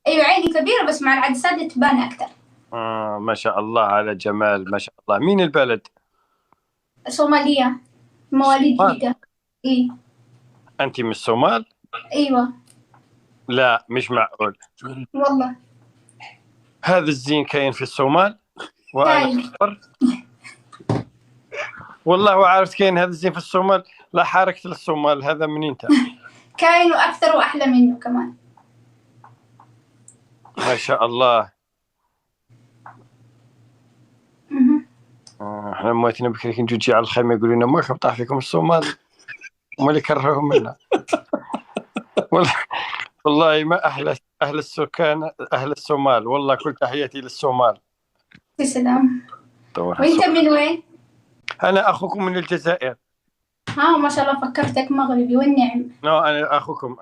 أيوة عيني كبيرة بس مع العدسات تبان أكتر. ما شاء الله على جمال، ما شاء الله. مين البلد؟ صومالية، مواليد الصومال. جدة. إيه. أنت من الصومال؟ أيوة. لا مش معقول. والله. هذا الزين كاين في الصومال وأنا كاين. أكبر. والله وعارف كاين هذا الزين في الصومال. لا حاركت للصومال، هذا من أنت؟ كاين وأكثر وأحلى منه كمان. ما شاء الله. احنا مواتنا بكري كي نجي على الخيمة يقولوا لنا ما طاح فيكم الصومال، هما اللي كرهوهم منا. والله والله ما أحلى أهل السكان، أهل الصومال. والله كل تحياتي للصومال. تسلم. دورها وأنت الصومال. من وين؟ أنا أخوكم من الجزائر. ها ما شاء الله فكرتك مغربي والنعم. نو أنا أخوكم،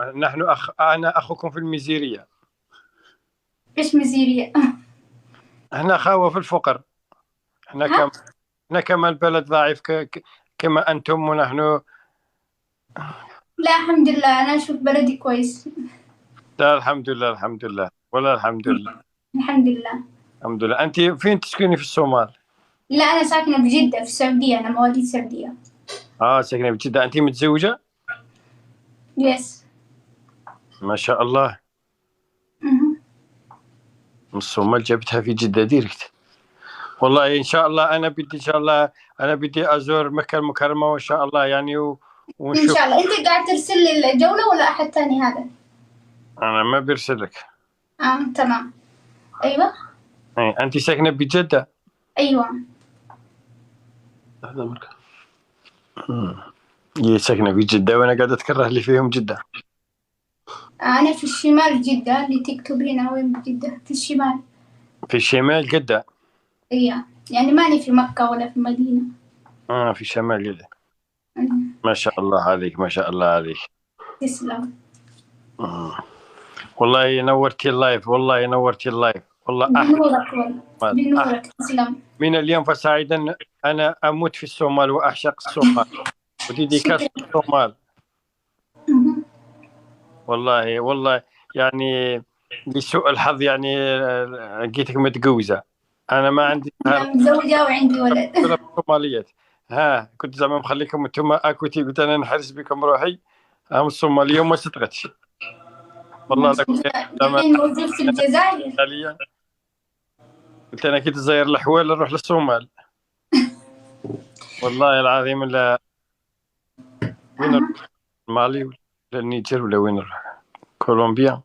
أنا أخوكم في الميزيرية. إيش مزيرية؟ احنا خاوة في الفقر. احنا ها؟ احنا كما البلد ضعيف كما أنتم ونحن. لا الحمد لله أنا أشوف بلدي كويس. لا الحمد لله، الحمد لله، ولا الحمد لله. الحمد لله. الحمد لله. أنت فين تسكني في الصومال؟ لا أنا ساكنة بجدة في السعودية، أنا مواليد السعودية. ساكنة في جدة. أنت متزوجة؟ يس. ما شاء الله. مهم. من الصومال جبتها في جدة ديركت. والله إن شاء الله أنا بدي، إن شاء الله أنا بدي أزور مكة المكرمة وإن شاء الله يعني إن ونشوف. شاء الله. أنت قاعد ترسل لي الجولة ولا أحد تاني هذا؟ أنا ما برسلك. تمام. أيوة. أنت ساكنة بجدة؟ أيوة. هذا مكة. هي ساكنة في جدة وأنا قاعد أتكره لي فيهم جدة. أنا في الشمال جدة، اللي تكتب هنا وين بجدة في الشمال. في الشمال جدة. أيوة يعني ماني في مكة ولا في مدينة. في شمال جدة. ما شاء الله عليك، ما شاء الله عليك. تسلم. والله نورتي اللايف، والله نورتي اللايف، والله بنورك والله. بنورك. تسلم. من اليوم فسعيدا. أنا أموت في الصومال وأعشق الصومال وديديكاس شكرا. الصومال. والله والله يعني لسوء الحظ يعني لقيتك متجوزة. أنا ما عندي أنا متزوجة وعندي ولد. الصوماليات. كنت زعما مخليكم انتم اكوتي، قلت انا نحرس بكم روحي. الصومالية وما صدقتش. والله لك زعما الحين موجود في الجزائر. قلت انا كي تزاير الحوال نروح للصومال. والله العظيم. لا وين نروح؟ مالي ولا النيجر ولا وين نروح؟ كولومبيا.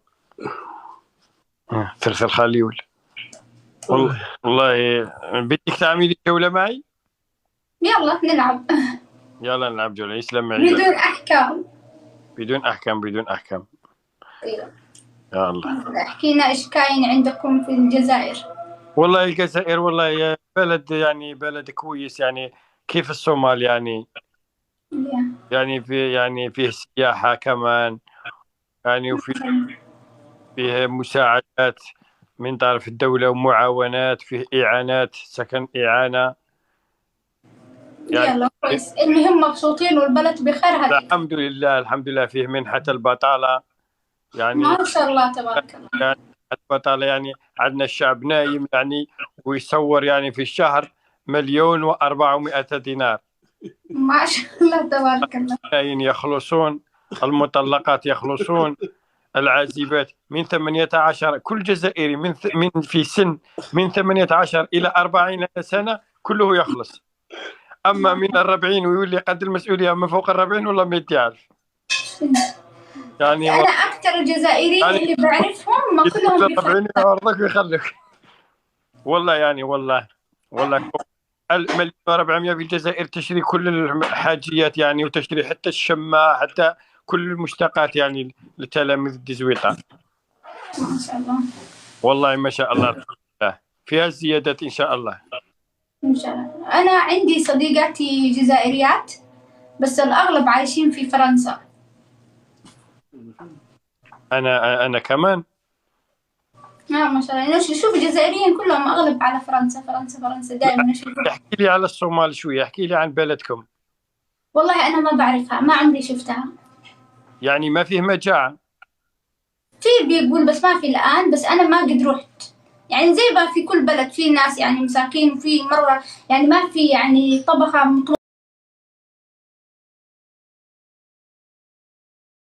ثرث الخالي والله بدك تعملي جولة معي؟ يلا نلعب. يلا نلعب جولة. يسلم معي. بدون أحكام. بدون أحكام، بدون أحكام. أيوة. يا الله. احكينا إيش كاين عندكم في الجزائر. والله الجزائر والله بلد يعني بلد كويس يعني كيف الصومال يعني. يعني فيه سياحة كمان يعني، فيه مساعدات من طرف الدولة ومعاونات، فيه إعانات، سكن إعانة يعني. يلا كويس، المهم مبسوطين والبلد بخير هذه. الحمد لله، الحمد لله. فيه منحة البطالة يعني. ما شاء الله تبارك الله. يعني البطالة يعني عندنا الشعب نايم يعني ويصور يعني في الشهر 1,400,000 دينار. ما شاء الله تبارك الله. يخلصون، المطلقات يخلصون، العازبات من 18، كل جزائري من في سن من 18 إلى 40 سنة كله يخلص. أما من 40 ويولي قد المسؤولية من فوق 40 والله ما يعرف يعني. أنا أكثر الجزائريين يعني اللي بعرفهم ما كلهم 40 يعرضك ويخليك. والله يعني والله 1,400,000 في الجزائر تشتري كل الحاجيات يعني، وتشتري حتى الشماعة، حتى كل المشتقات يعني لتلاميذ الدزويطة. ما شاء الله. والله ما شاء الله فيها زيادات إن شاء الله. إن شاء الله. أنا عندي صديقاتي جزائريات بس الأغلب عايشين في فرنسا. أنا كمان. ما شاء الله. شوف الجزائريين كلهم أغلب على فرنسا فرنسا فرنسا دائما أشوف. احكي لي على الصومال شوية، احكي لي عن بلدكم. والله أنا ما بعرفها، ما عمري شفتها. يعني ما فيه مجاعة؟ في بيقول بس ما في الآن، بس أنا ما قد رحت. يعني زي ما في كل بلد في ناس يعني مساكين، وفي مرة يعني ما في يعني طبقة